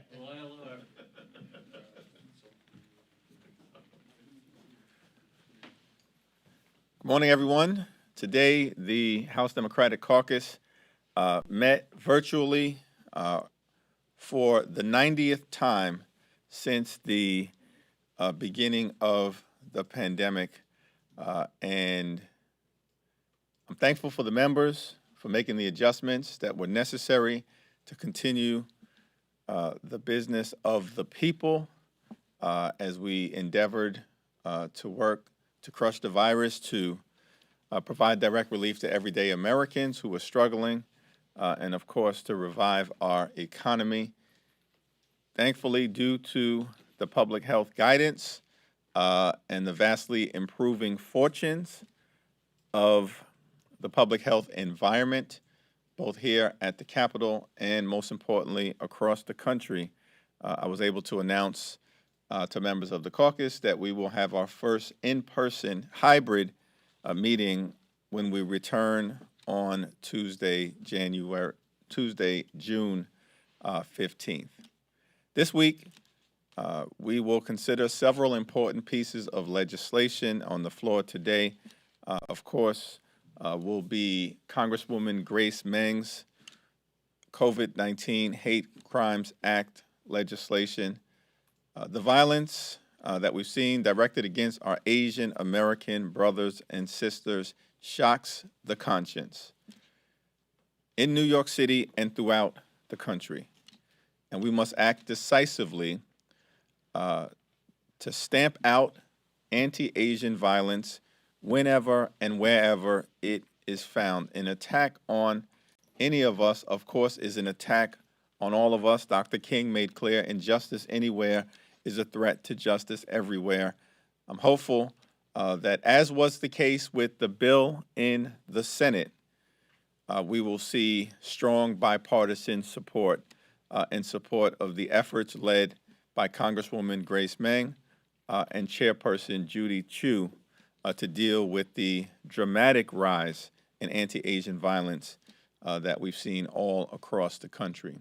Good morning, everyone. Today, the House Democratic Caucus met virtually for the 90th time since the beginning of the pandemic. And I'm thankful for the members for making the adjustments that were necessary to continue the business of the people as we endeavored to work to crush the virus, to provide direct relief to everyday Americans who are struggling, and of course to revive our economy. Thankfully, due to the public health guidance and the vastly improving fortunes of the public health environment, both here at the Capitol and most importantly across the country, I was able to announce to members of the caucus that we will have our first in-person hybrid meeting when we return on Tuesday, June 15th. This week, we will consider several important pieces of legislation on the floor today. Of course, will be Congresswoman Grace Meng's COVID-19 Hate Crimes Act legislation. The violence that we've seen directed against our Asian American brothers and sisters shocks the conscience in New York City and throughout the country. And we must act decisively to stamp out anti-Asian violence whenever and wherever it is found. An attack on any of us, of course, is an attack on all of us. Dr. King made clear injustice anywhere is a threat to justice everywhere. I'm hopeful that, as was the case with the bill in the Senate, we will see strong bipartisan support in support of the efforts led by Congresswoman Grace Meng and Chairperson Judy Chu to deal with the dramatic rise in anti-Asian violence that we've seen all across the country.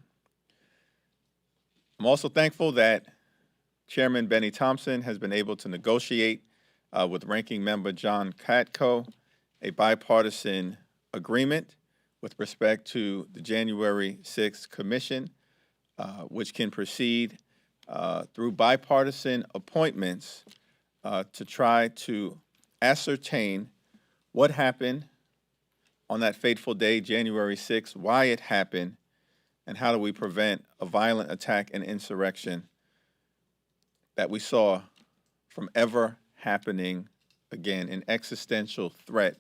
I'm also thankful that Chairman Benny Thompson has been able to negotiate with Ranking Member John Katko a bipartisan agreement with respect to the January 6th Commission, which can proceed through bipartisan appointments to try to ascertain what happened on that fateful day, January 6th, why it happened, and how do we prevent a violent attack and insurrection that we saw from ever happening again, an existential threat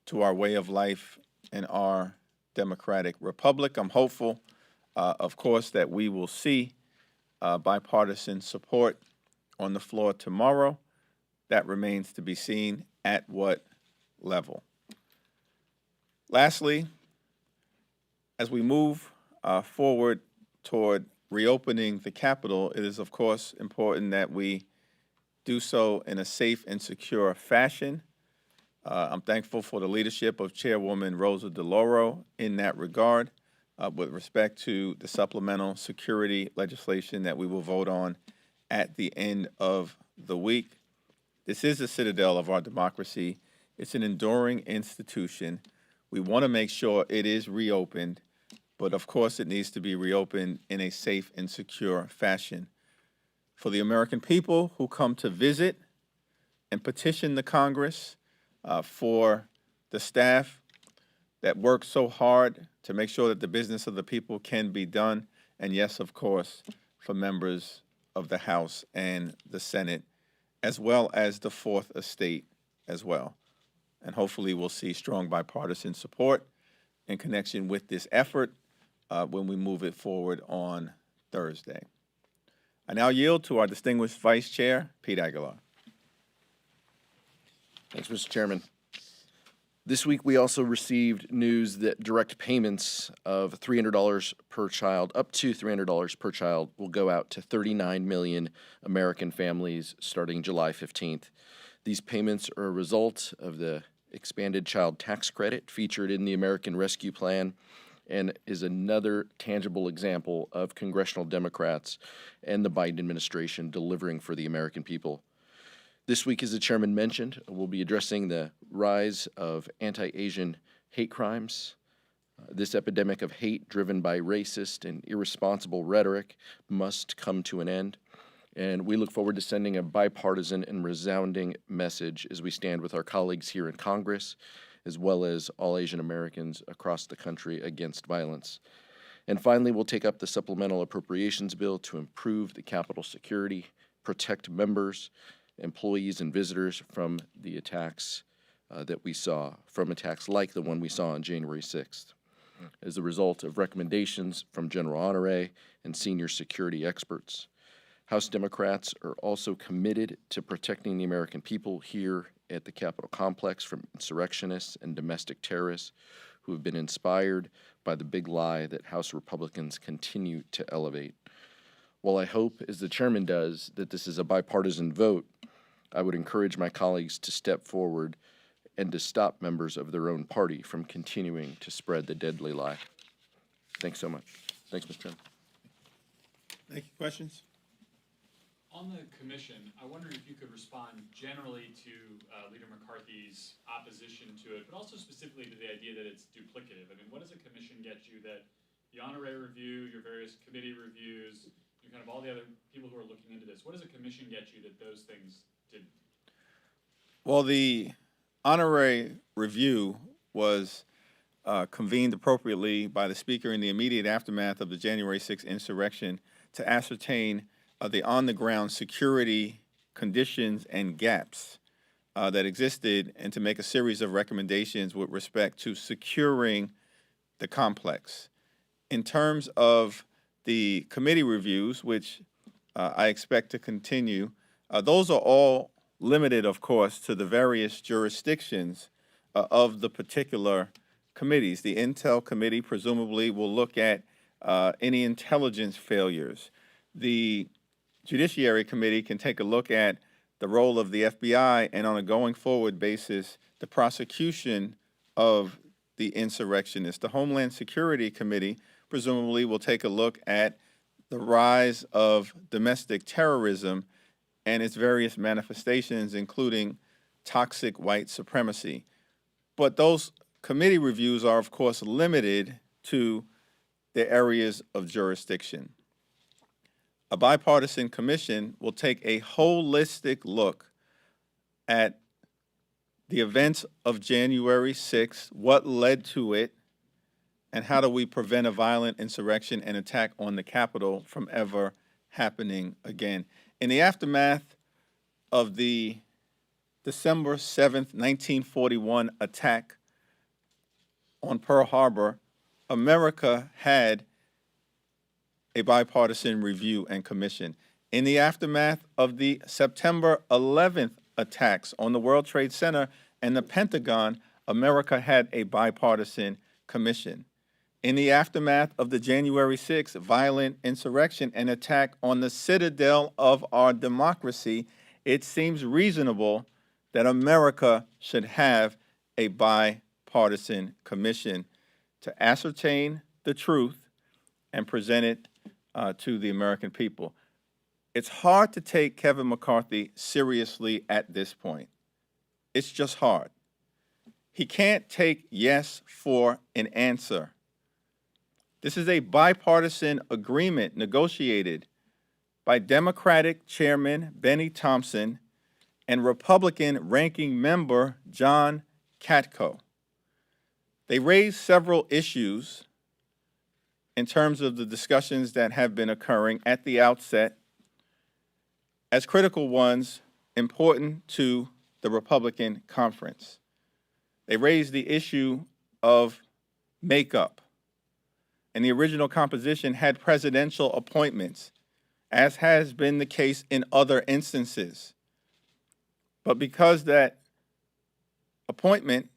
to our way of life and our democratic republic. I'm hopeful, of course, that we will see bipartisan support on the floor tomorrow. That remains to be seen at what level. Lastly, as we move forward toward reopening the Capitol, it is, of course, important that we do so in a safe and secure fashion. I'm thankful for the leadership of Chairwoman Rosa DeLauro in that regard with respect to the supplemental security legislation that we will vote on at the end of the week. This is the citadel of our democracy. It's an enduring institution. We want to make sure it is reopened, but of course it needs to be reopened in a safe and secure fashion. For the American people who come to visit and petition the Congress, for the staff that works so hard to make sure that the business of the people can be done, and yes, of course, for members of the House and the Senate, as well as the Fourth Estate as well. And hopefully we'll see strong bipartisan support in connection with this effort when we move it forward on Thursday. I now yield to our distinguished Vice Chair, Pete Aguilar. Thanks, Mr. Chairman. This week, we also received news that direct payments of $300 per child, up to $300 per child, will go out to 39 million American families starting July 15th. These payments are a result of the expanded child tax credit featured in the American Rescue Plan and is another tangible example of congressional Democrats and the Biden administration delivering for the American people. This week, as the chairman mentioned, we'll be addressing the rise of anti-Asian hate crimes. This epidemic of hate driven by racist and irresponsible rhetoric must come to an end. And we look forward to sending a bipartisan and resounding message as we stand with our colleagues here in Congress, as well as all Asian Americans across the country against violence. And finally, we'll take up the supplemental appropriations bill to improve the Capitol security, protect members, employees, and visitors from the attacks that we saw, from attacks like the one we saw on January 6th. As a result of recommendations from General Honore and senior security experts, House Democrats are also committed to protecting the American people here at the Capitol complex from insurrectionists and domestic terrorists who have been inspired by the big lie that House Republicans continue to elevate. While I hope, as the chairman does, that this is a bipartisan vote, I would encourage my colleagues to step forward and to stop members of their own party from continuing to spread the deadly lie. Thanks so much. Thanks, Mr. Chairman. Thank you. Questions? On the commission, I wonder if you could respond generally to Leader McCarthy's opposition to it, but also specifically to the idea that it's duplicative. I mean, what does a commission get you that the honorary review, your various committee reviews, kind of all the other people who are looking into this, what does a commission get you that those things didn't? Well, the honorary review was convened appropriately by the Speaker in the immediate aftermath of the January 6th insurrection to ascertain the on-the-ground security conditions and gaps that existed, and to make a series of recommendations with respect to securing the complex. In terms of the committee reviews, which I expect to continue, those are all limited, of course, to the various jurisdictions of the particular committees. The Intel Committee presumably will look at any intelligence failures. The Judiciary Committee can take a look at the role of the FBI and, on a going forward basis, the prosecution of the insurrectionists. The Homeland Security Committee presumably will take a look at the rise of domestic terrorism and its various manifestations, including toxic white supremacy. But those committee reviews are, of course, limited to their areas of jurisdiction. A bipartisan commission will take a holistic look at the events of January 6th, what led to it, and how do we prevent a violent insurrection and attack on the Capitol from ever happening again. In the aftermath of the December 7th, 1941 attack on Pearl Harbor, America had a bipartisan review and commission. In the aftermath of the September 11th attacks on the World Trade Center and the Pentagon, America had a bipartisan commission. In the aftermath of the January 6th violent insurrection and attack on the citadel of our democracy, it seems reasonable that America should have a bipartisan commission to ascertain the truth and present it to the American people. It's hard to take Kevin McCarthy seriously at this point. It's just hard. He can't take yes for an answer. This is a bipartisan agreement negotiated by Democratic Chairman Benny Thompson and Republican Ranking Member John Katko. They raised several issues in terms of the discussions that have been occurring at the outset as critical ones important to the Republican conference. They raised the issue of makeup, and the original composition had presidential appointments, as has been the case in other instances. But because that appointment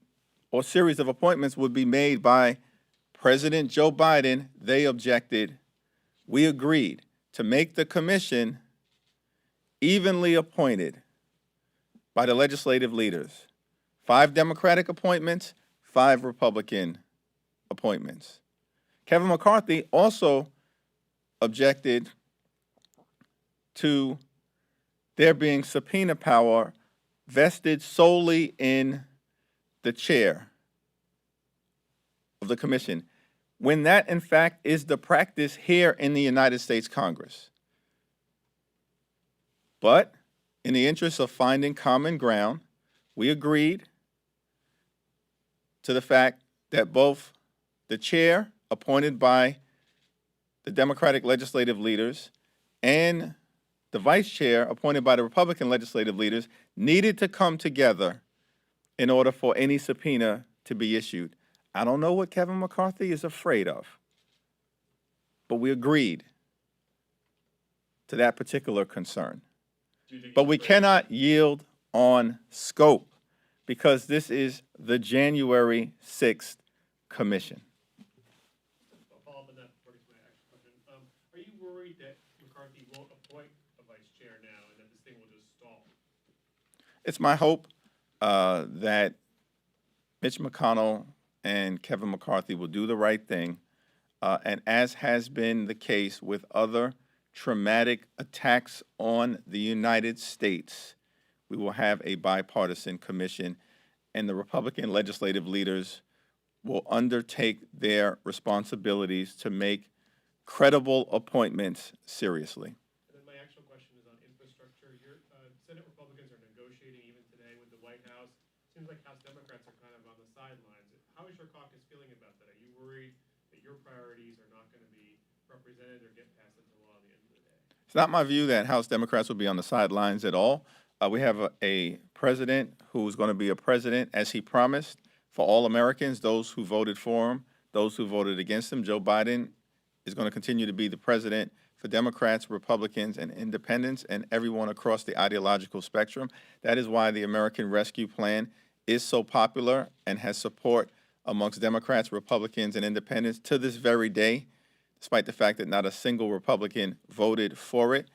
or series of appointments would be made by President Joe Biden, they objected. We agreed to make the commission evenly appointed by the legislative leaders. 5 Democratic appointments, 5 Republican appointments. Kevin McCarthy also objected to there being subpoena power vested solely in the chair of the commission, when that in fact is the practice here in the United States Congress. But in the interest of finding common ground, we agreed to the fact that both the chair, appointed by the Democratic legislative leaders, and the vice chair, appointed by the Republican legislative leaders, needed to come together in order for any subpoena to be issued. I don't know what Kevin McCarthy is afraid of, but we agreed to that particular concern. But we cannot yield on scope because this is the January 6th commission. I'll follow up on that before I get to my actual question. Are you worried that McCarthy won't appoint a vice chair now and that this thing will just stall? It's my hope that Mitch McConnell and Kevin McCarthy will do the right thing, and as has been the case with other traumatic attacks on the United States, we will have a bipartisan commission, and the Republican legislative leaders will undertake their responsibilities to make credible appointments seriously. And then my actual question is on infrastructure. Your Senate Republicans are negotiating even today with the White House. Seems like House Democrats are kind of on the sidelines. How is your caucus feeling about that? Are you worried that your priorities are not going to be represented or get passed into law at the end of the day? It's not my view that House Democrats will be on the sidelines at all. We have a president who's going to be a president, as he promised, for all Americans, those who voted for him, those who voted against him. Joe Biden is going to continue to be the president for Democrats, Republicans, and independents, and everyone across the ideological spectrum. That is why the American Rescue Plan is so popular and has support amongst Democrats, Republicans, and independents to this very day, despite the fact that not a single Republican voted for it.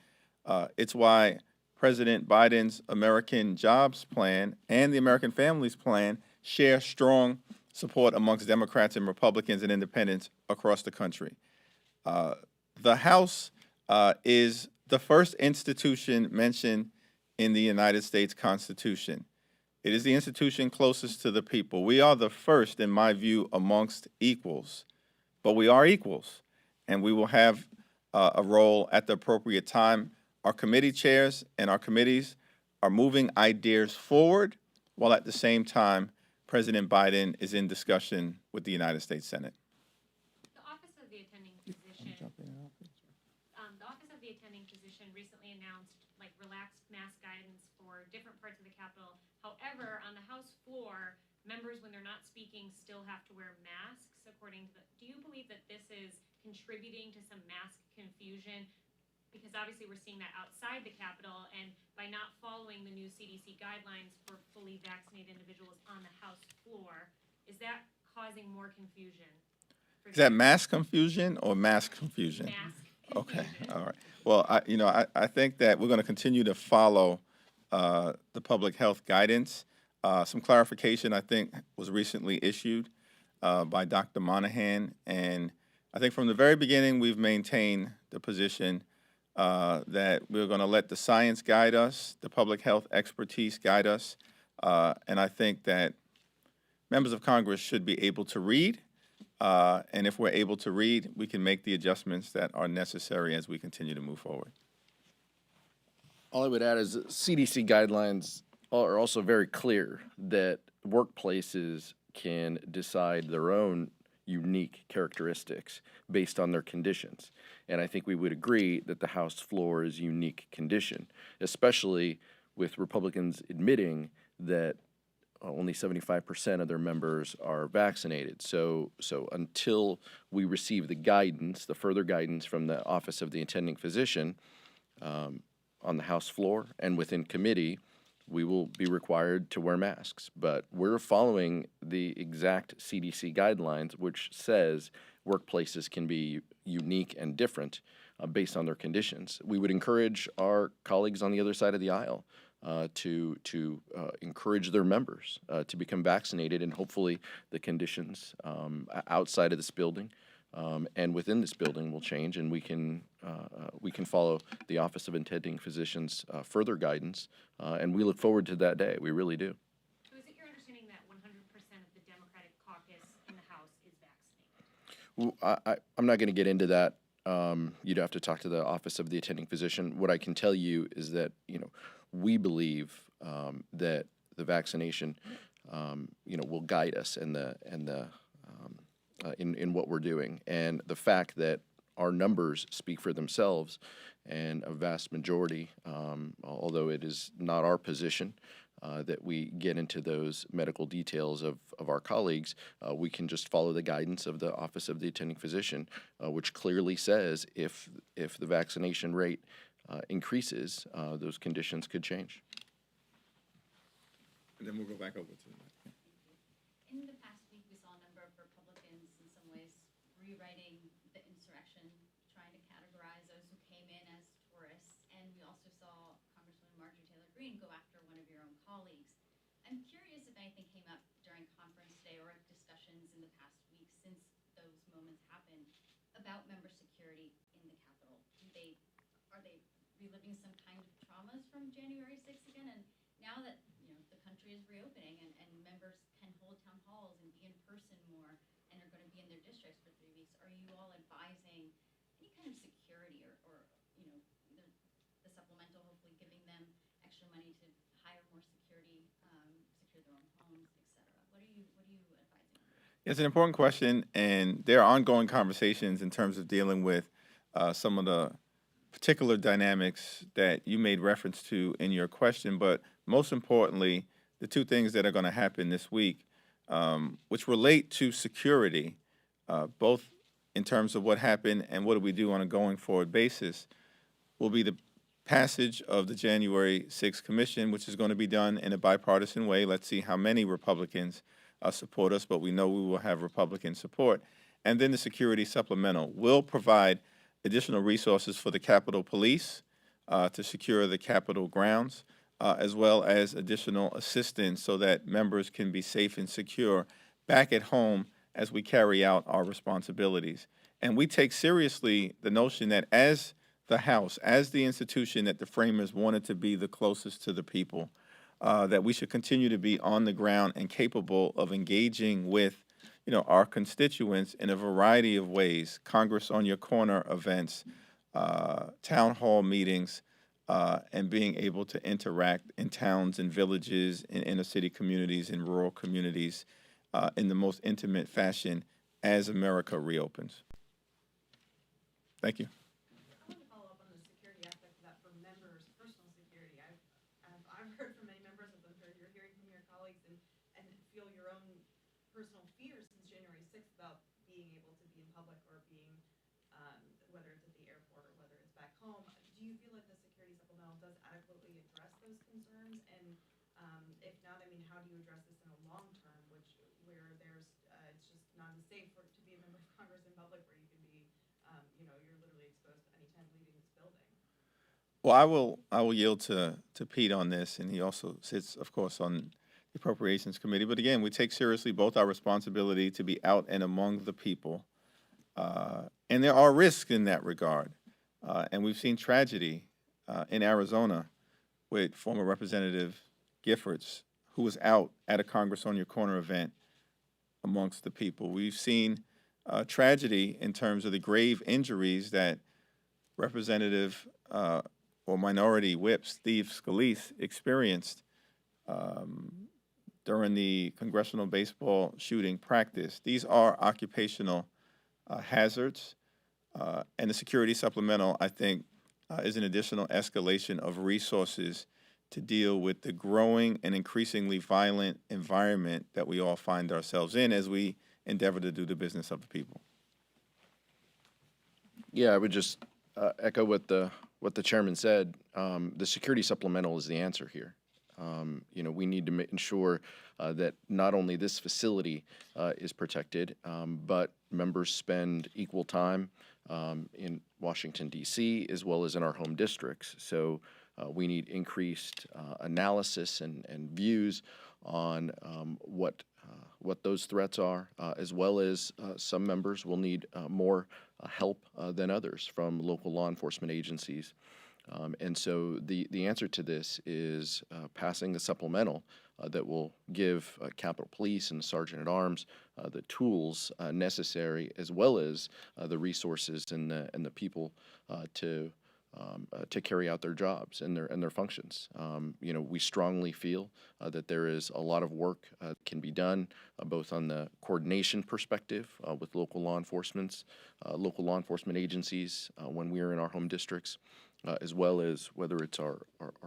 It's why President Biden's American Jobs Plan and the American Families Plan share strong support amongst Democrats and Republicans and independents across the country. The House is the first institution mentioned in the United States Constitution. It is the institution closest to the people. We are the first, in my view, amongst equals, but we are equals, and we will have a role at the appropriate time. Our committee chairs and our committees are moving ideas forward, while at the same time, President Biden is in discussion with the United States Senate. The Office of the Attending Physician, recently announced relaxed mask guidance for different parts of the Capitol. However, on the House floor, members, when they're not speaking, still have to wear masks. According to do you believe that this is contributing to some mask confusion? Because obviously we're seeing that outside the Capitol, and by not following the new CDC guidelines for fully vaccinated individuals on the House floor, is that causing more confusion? Is that mass confusion or mask confusion? Mask Okay, confusion. all right. Well, I think that we're going to continue to follow the public health guidance. Some clarification, I think, was recently issued by Dr. Monahan, and I think from the very beginning we've maintained the position that we're going to let the science guide us, the public health expertise guide us, and I think that members of Congress should be able to read, and if we're able to read, we can make the adjustments that are necessary as we continue to move forward. All I would add is that CDC guidelines are also very clear that workplaces can decide their own unique characteristics based on their conditions. And I think we would agree that the House floor is a unique condition, especially with Republicans admitting that only 75% of their members are vaccinated. So until we receive the guidance, the further guidance from the Office of the Attending Physician on the House floor and within committee, we will be required to wear masks. But we're following the exact CDC guidelines, which says workplaces can be unique and different based on their conditions. We would encourage our colleagues on the other side of the aisle to encourage their members to become vaccinated, and hopefully the conditions outside of this building and within this building will change, and we can follow the Office of Intending Physicians' further guidance, and we look forward to that day. We really do. So is it your understanding that 100% of the Democratic caucus in the House is vaccinated? I'm not going to get into that. You'd have to talk to the Office of the Attending Physician. What I can tell you is that, we believe that the vaccination, will guide us in what we're doing. And the fact that our numbers speak for themselves, and a vast majority, although it is not our position, that we get into those medical details of our colleagues, we can just follow the guidance of the Office of the Attending Physician, which clearly says if the vaccination rate increases, those conditions could change. And then we'll go back over to In the past week, we saw a number of Republicans, in some ways, rewriting the insurrection, trying to categorize those who came in as tourists. And we also saw Congresswoman Marjorie Taylor Greene go after one of your own colleagues. I'm curious if anything came up during conference day or discussions in the past week since those moments happened about member security in the Capitol. Are they reliving some kind of traumas from January 6th again? And now that the country is reopening and members can hold town halls and be in person more and are going to be in their districts for 3 weeks, are you all advising any kind of security or the supplemental, hopefully giving them extra money to hire more security, secure their own homes, et cetera? What are you advising? It's an important question, and there are ongoing conversations in terms of dealing with some of the particular dynamics that you made reference to in your question, but most importantly, the two things that are going to happen this week, which relate to security, both in terms of what happened and what do we do on a going forward basis, will be the passage of the January 6th Commission, which is going to be done in a bipartisan way. Let's see how many Republicans support us, but we know we will have Republican support. And then the security supplemental will provide additional resources for the Capitol Police to secure the Capitol grounds, as well as additional assistance so that members can be safe and secure back at home as we carry out our responsibilities. And we take seriously the notion that as the House, as the institution that the framers wanted to be the closest to the people, that we should continue to be on the ground and capable of engaging with our constituents in a variety of ways: Congress on Your Corner events, town hall meetings, and being able to interact in towns and villages, in inner city communities, in rural communities, in the most intimate fashion as America reopens. Thank you. I want to follow up on the security aspect of that for members' personal security. I've heard from many members of them, you're hearing from your colleagues and feel your own personal fears since January 6th about being able to be in public or being, whether it's at the airport or whether it's back home. Do you feel like the security supplemental does adequately address those concerns? And if not, how do you address this in a long term, where there's it's just not as safe to be a member of Congress in public, where you can be, you're literally exposed to any time leaving this building? Well, I will yield to Pete on this, and he also sits, of course, on the Appropriations Committee. But again, we take seriously both our responsibility to be out and among the people, and there are risks in that regard. And we've seen tragedy in Arizona with former Representative Giffords, who was out at a Congress on Your Corner event amongst the people. We've seen tragedy in terms of the grave injuries that Representative or Minority Whip Steve Scalise experienced during the congressional baseball shooting practice. These are occupational hazards, and the security supplemental, I think, is an additional escalation of resources to deal with the growing and increasingly violent environment that we all find ourselves in as we endeavor to do the business of the people. Yeah, I would just echo what the chairman said. The security supplemental is the answer here. We need to ensure that not only this facility is protected, but members spend equal time in Washington, D.C., as well as in our home districts. So we need increased analysis and views on what what those threats are, as well as some members will need more help than others from local law enforcement agencies. And so the answer to this is passing a supplemental that will give Capitol Police and the Sergeant at Arms the tools necessary, as well as the resources and the people to carry out their jobs and their functions. We strongly feel that there is a lot of work can be done, both on the coordination perspective with local law enforcement agencies when we are in our home districts, as well as whether it's our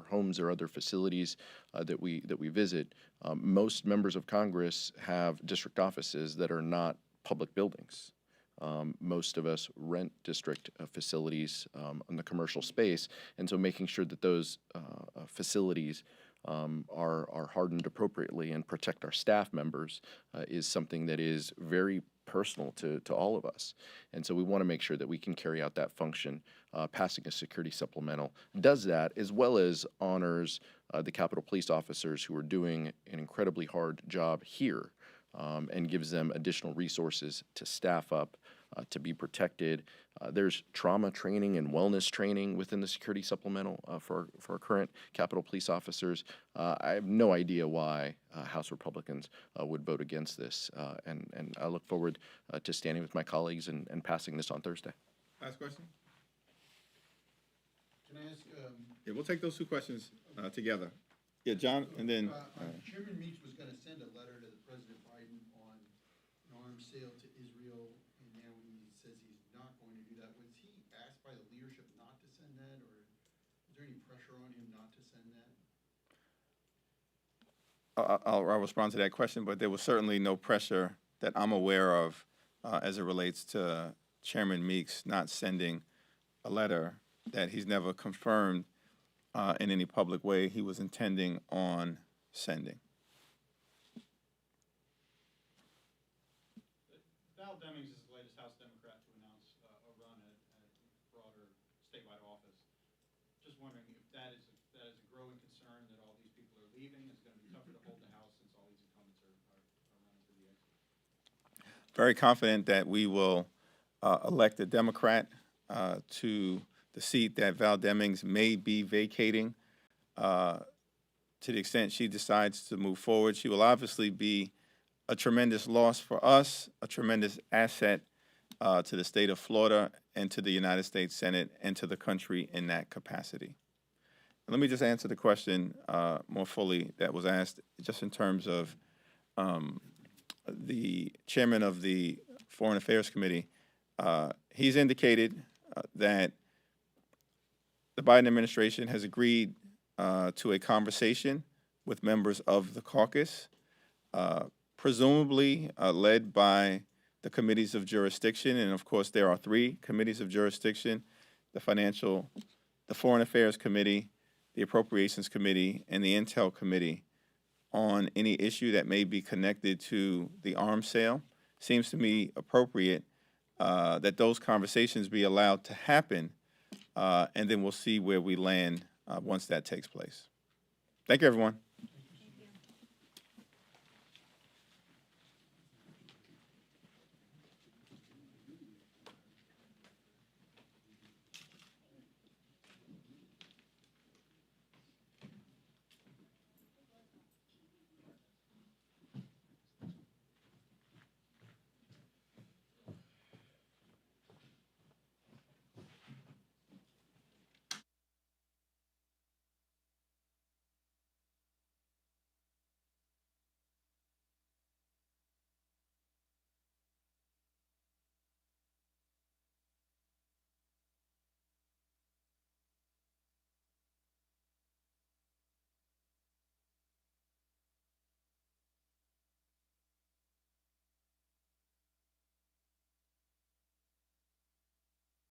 homes or other facilities that we visit. Most members of Congress have district offices that are not public buildings. Most of us rent district facilities in the commercial space, and so making sure that those facilities are hardened appropriately and protect our staff members is something that is very personal to all of us. And so we want to make sure that we can carry out that function. Passing a security supplemental does that, as well as honors the Capitol Police officers who are doing an incredibly hard job here, and gives them additional resources to staff up, to be protected. There's trauma training and wellness training within the security supplemental for our current Capitol Police officers. I have no idea why House Republicans would vote against this, and I look forward to standing with my colleagues and passing this on Thursday. Last question? Can I ask, Yeah, we'll take those two questions together. Yeah, John, and then, Chairman Meeks was gonna send a letter to President Biden on an arms sale to Israel, and now he says he's not going to do that. Was he asked by the leadership not to send that, or is there any pressure on him not to send that? I'll respond to that question, but there was certainly no pressure that I'm aware of as it relates to Chairman Meeks not sending a letter that he's never confirmed in any public way he was intending on sending. Val Demings is the latest House Democrat to announce a run at broader statewide office. Just wondering if that is a growing concern that all these people are leaving. It's going to be tougher to hold the House since all these incumbents are running for the exit. Very confident that we will elect a Democrat to the seat that Val Demings may be vacating. To the extent she decides to move forward, she will obviously be a tremendous loss for us, a tremendous asset to the state of Florida and to the United States Senate and to the country in that capacity. Let me just answer the question more fully that was asked, just in terms of the chairman of the Foreign Affairs Committee. He's indicated that the Biden administration has agreed to a conversation with members of the caucus, presumably led by the committees of jurisdiction. And of course, there are 3 committees of jurisdiction: the Foreign Affairs Committee, the Appropriations Committee, and the Intel Committee, on any issue that may be connected to the arms sale. Seems to me appropriate that those conversations be allowed to happen, and then we'll see where we land once that takes place. Thank you, everyone.